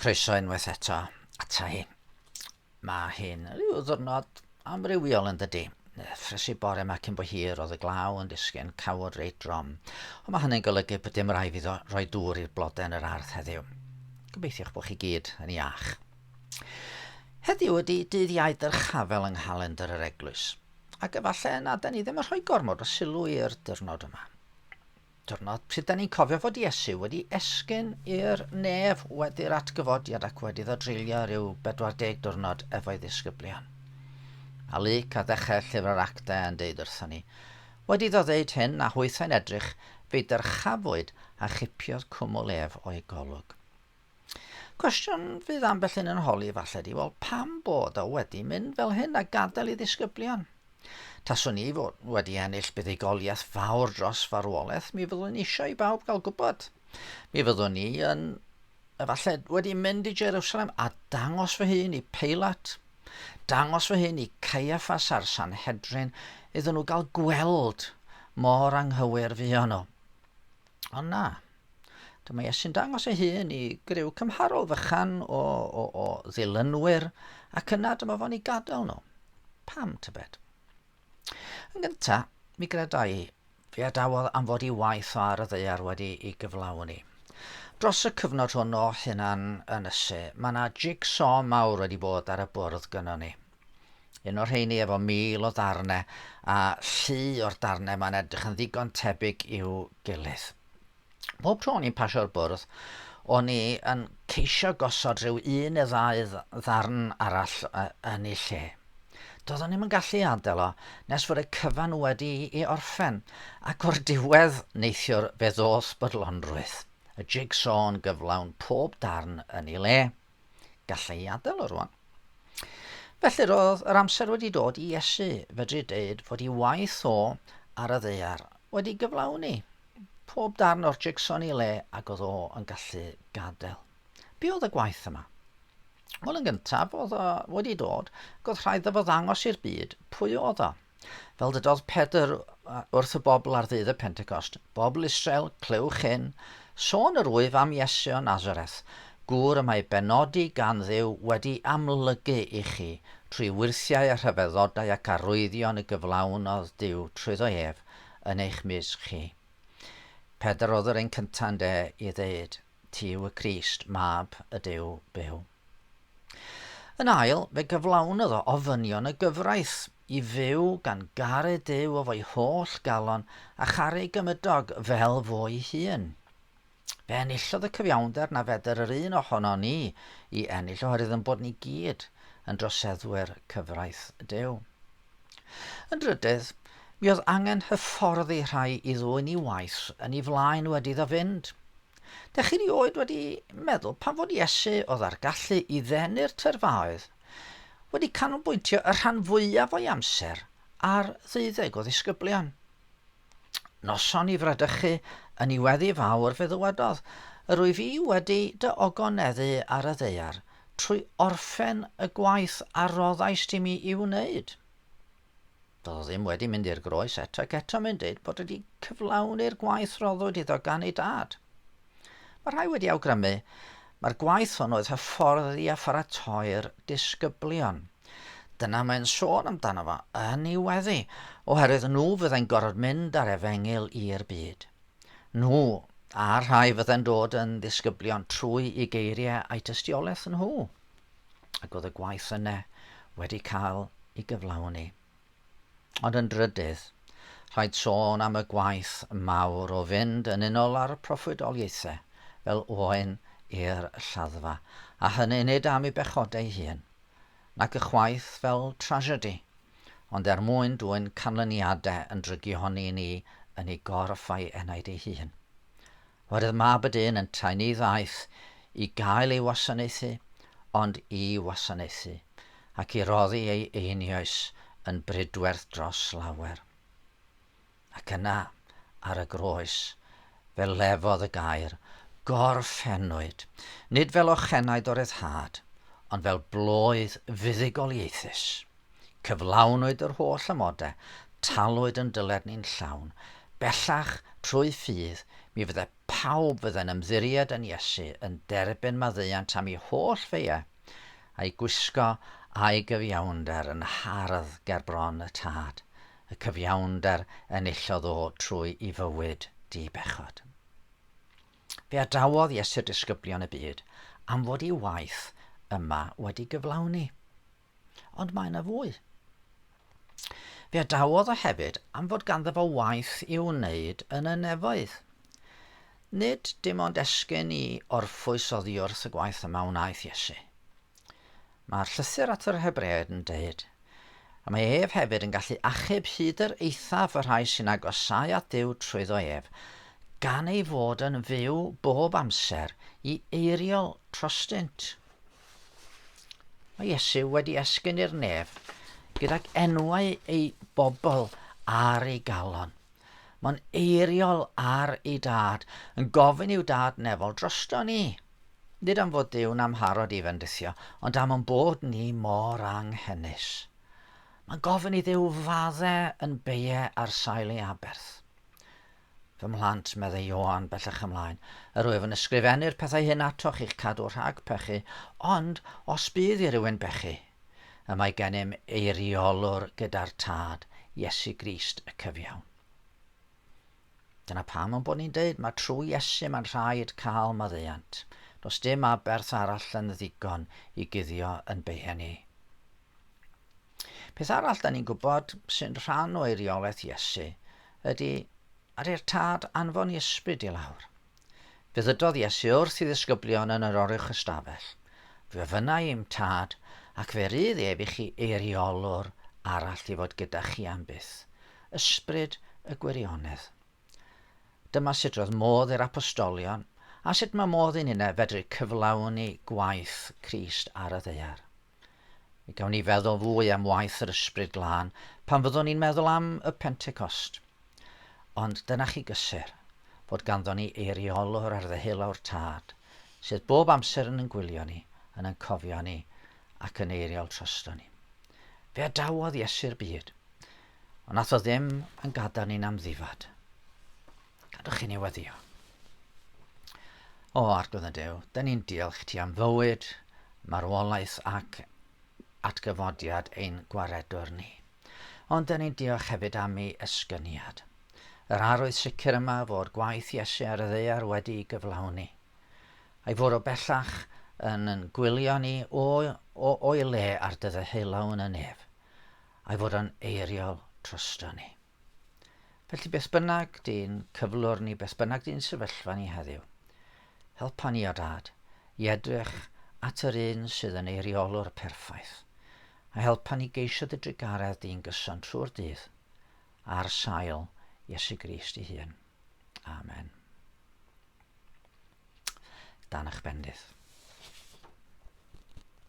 Croeso unwaith eto ata hi. Mae hyn rhyw ddwrnod amrywiol yn dydi. Ffres i bore yma cyn bo hir oedd y glaw yn disgyn cawod reit drom. Ond mae hynny'n golygu bod dim rai fi roi dŵr i'r blodau yn yr ardd heddiw. Gobeithio'ch bod chi gyd yn iach. Heddiw ydy dydd Iau Dyrchafael yng nghalendr yr eglwys. Ac efallai na da ni ddim yn rhoi gormod o sylw i'r diwrnod yma. Diwrnod pryd da ni'n cofio fod Iesu wedi esgyn i'r nef wedi'r atgyfodiad ac wedi ddodreulio rhyw 40 diwrnod efo'i ddisgyblion. A Luc a ddechrau llyfr yr actau yn deud wrthon ni, wedi ddod hyn a hwythau'n edrych, fe dyrchafwyd a chipiodd cwmwl ef o'i golwg. Cwestiwn fydd ambell yn holi falle di, wel pam bod o wedi mynd fel hyn a gadael I ddisgyblion? Taswn ni wedi ennill buddugoliaeth fawr dros farwolaeth, mi fyddwn ni eisiau I bawb gael gwybod. Mi fyddwn ni yn, efallai, wedi mynd I Jerusalem a dangos fy hun I Peilat, dangos fy hun I Caiaffas a'r Sanhedrin, iddyn nhw gael gweld mor anghywir fuon nhw. Ond na, dyma Iesu'n dangos ei hun I griw cymharol fychan o ddilynwyr, ac yna dyma fo'n I gadael nhw. Pam tybed? Yn gyntaf, mi gredai fe adawodd am fod I waith ar y ddaear wedi I gyflawni. Dros y cyfnod hwn o hynna'n ynysu, mae yna jigsaw mawr wedi bod ar y bwrdd gynnon ni. Un o'r rheini efo 1000 o ddarnau a llu o'r darnau mae'n edrych yn ddigon tebyg i'w gilydd. Bob tro ni'n pasio'r bwrdd, o'n I yn ceisio gosod rhyw 1 neu 2 ddarn arall yn ei lle. Doeddwn ni'n gallu adael o, nes fod y cyfan wedi ei orffen, ac o'r diwedd neithiwr fe ddoth bydlonrwydd. Y jigsaw yn gyflawn pob darn yn ei le. Gallai I adael o rwan. Felly roedd yr amser wedi dod I Iesu fedru deud fod I waith o ar y ddaear wedi gyflawni. Pob darn o'r jigsaw yn ei le ac oedd o yn gallu gadael. Be oedd y gwaith yma? Wel yn gyntaf, oedd o wedi dod, oedd rhaid efo ddangos i'r byd pwy oedd o. Fel dydodd Pedr wrth y bobl ar ddydd y Pentecost, bobl Israel, clywch hyn, sôn yr wyf am Iesu o Nazareth, gŵr y mae benodi gan Dduw wedi amlygu I chi, trwy wyrthiau a rhyfeddodau ac arwyddion y gyflawn oedd Duw trwyddo ef yn eich mysg chi. Pedr oedd yr ein cynta'n I ddeud, ti yw y Crist, mab y Duw byw. Yn ail, fe gyflawnodd o ofynion y gyfraith I fyw gan garu Duw o fo'i holl galon a charu gymydog fel fo'i hun. Fe enillodd y cyfiawnder na feder yr un ohono ni I ennill oherwydd yn bod ni gyd yn droseddwyr cyfraith Duw. Yn drydydd, mi oedd angen hyfforddi rhai I ddwyn I waith yn ei flaen wedi iddo fynd. Dech chi rioed wedi meddwl pan fod Iesu oedd ar gallu I ddenu'r tyrfaoedd wedi canolbwyntio y rhan fwyaf o'i amser ar 12 o ddisgyblion. Noson I fradychu yn ei weddi fawr fe ddywedodd, yr wyf I wedi dy ogoneddu ar y ddaear trwy orffen y gwaith a roddais ti mi I wneud. Doedd o ddim wedi mynd i'r groes eto ac eto mynd deud bod wedi cyflawni'r gwaith roddwyd iddo gan ei dad. Mae rhai wedi awgrymu, mae'r gwaith hwn oedd hyfforddi a pharatoi'r disgyblion. Dyna mae'n sôn amdano fo yn ei weddi, oherwydd nhw fyddai'n gorfod mynd ar efengil i'r byd. Nhw a rhai fyddai'n dod yn ddisgyblion trwy I geiriau a'i tystiolaeth nhw. Ac oedd y gwaith yna wedi cael I gyflawni. Ond yn drydydd, rhaid sôn am y gwaith mawr o fynd yn unol ar y proffwydoliaethau, fel oen i'r lladdfa, a hynny nid am ei bechodau hun, nac y chwaith fel tragedi, ond mwyn dwyn canlyniadau yn drygihoni ni yn ei gorff a'i enaid ei hun. Oherwydd mab y dyn yn taenu ddaeth I gael ei wasanaethu, ond I wasanaethu, ac I roddi ei einioes yn brydwerth dros lawer. Ac yna, ar y groes, fel lefodd y Gair, gorffennwyd, nid fel ochenaid o ryddhad, ond fel blwydd fuddugoliaethus. Cyflawnwyd yr holl amodau, talwyd yn dyled ni'n llawn, bellach trwy ffydd, mi fyddai pawb fydden ymddiried yn Iesu yn derbyn maddeuant am ei holl feie a'i gwisgo a'i gyfiawnder yn hardd ger bron y tad, y cyfiawnder enillodd o trwy ei fywyd di-bechod. Fe adawodd Iesu'r disgyblion y byd am fod ei waith yma wedi gyflawni. Ond mae yna fwy. Fe adawodd o hefyd am fod ganddo fo waith i'w wneud yn y nefoedd. Nid dim ond esgyn i orffwys oddi wrth y gwaith yma wnaeth Iesu. Mae'r llythyr at yr Hebreaid yn dweud, a mae ef hefyd yn gallu achub hyd yr eithaf y rhai sy'n agosau at Duw trwyddo ef, gan ei fod yn fyw bob amser i eiriol trostynt. Mae Iesu wedi esgyn i'r nef gydag enwau ei bobl ar ei galon. Mae'n eiriol ar ei dad, yn gofyn i'w dad nefol drosto ni. Nid am fod Duw'n amharod i fendithio, ond am yn bod ni mor anghennus. Mae'n gofyn i Dduw faddau yn beie ar sail ei aberth. Fy mhlant, meddai Ioan bellach ymlaen, yr wyf yn ysgrifennu'r pethau hyn atoch i'ch cadw rhag pechu, ond os bydd i rywun bechu, y mae gennym eiriolwr gyda'r tad, Iesu Grist y cyfiawn. Dyna pam yn bod ni'n dweud mae trwy Iesu mae'n rhaid cael maddeuant. Does dim aberth arall yn ddigon i guddio yn beie ni. Peth arall da ni'n gwybod sy'n rhan o eiriolaeth Iesu ydy ar i'r tad anfon i ysbryd i lawr. Fe ddydodd Iesu wrth i ddisgyblion yn yr oruch ystafell. Fe fyna i'm tad ac fe rydd ef i chi eiriolwr arall i fod gyda chi am byth. Ysbryd y gwirionedd. Dyma sut roedd modd i'r apostolion a sut mae modd i ni'n fedru cyflawni gwaith Crist ar y ddaear. Mi gawn ni feddwl fwy am waith yr ysbryd glân pan fyddwn ni'n meddwl am y Pentecost. Ond dyna chi gysur, fod ganddo ni eiriolwr ar ddehil o'r tad, sydd bob amser yn gwylio ni, yn cofio ni ac yn eiriol trosto ni. Fe adawodd Iesu'r byd, ond nath o ddim yn gadael ni'n amddifad. Gadwch chi ni weddio. O arglwydd y Duw, da ni'n diolch ti am fywyd, marwolaeth ac atgyfodiad ein gwaredwr ni. Ond da ni'n diolch hefyd am ei ysgyniad. Yr arwydd sicr yma fod gwaith Iesu ar y ddaear wedi gyflawni. A'i fod o bellach yn gwylio ni o'i le ar dy ddeheulawn y nef. A'i fod yn eiriol trosto ni. Felly beth bynnag di'n cyflwr ni, beth bynnag di'n sefyllfa ni heddiw. Helpa ni o dad i edrych at yr un sydd yn eiriolwr perffaith. A helpa ni geisio dy drigaredd di'n gyson trwy'r dydd ar sail Iesu Grist ei hun. Amen. Dan eich bendydd.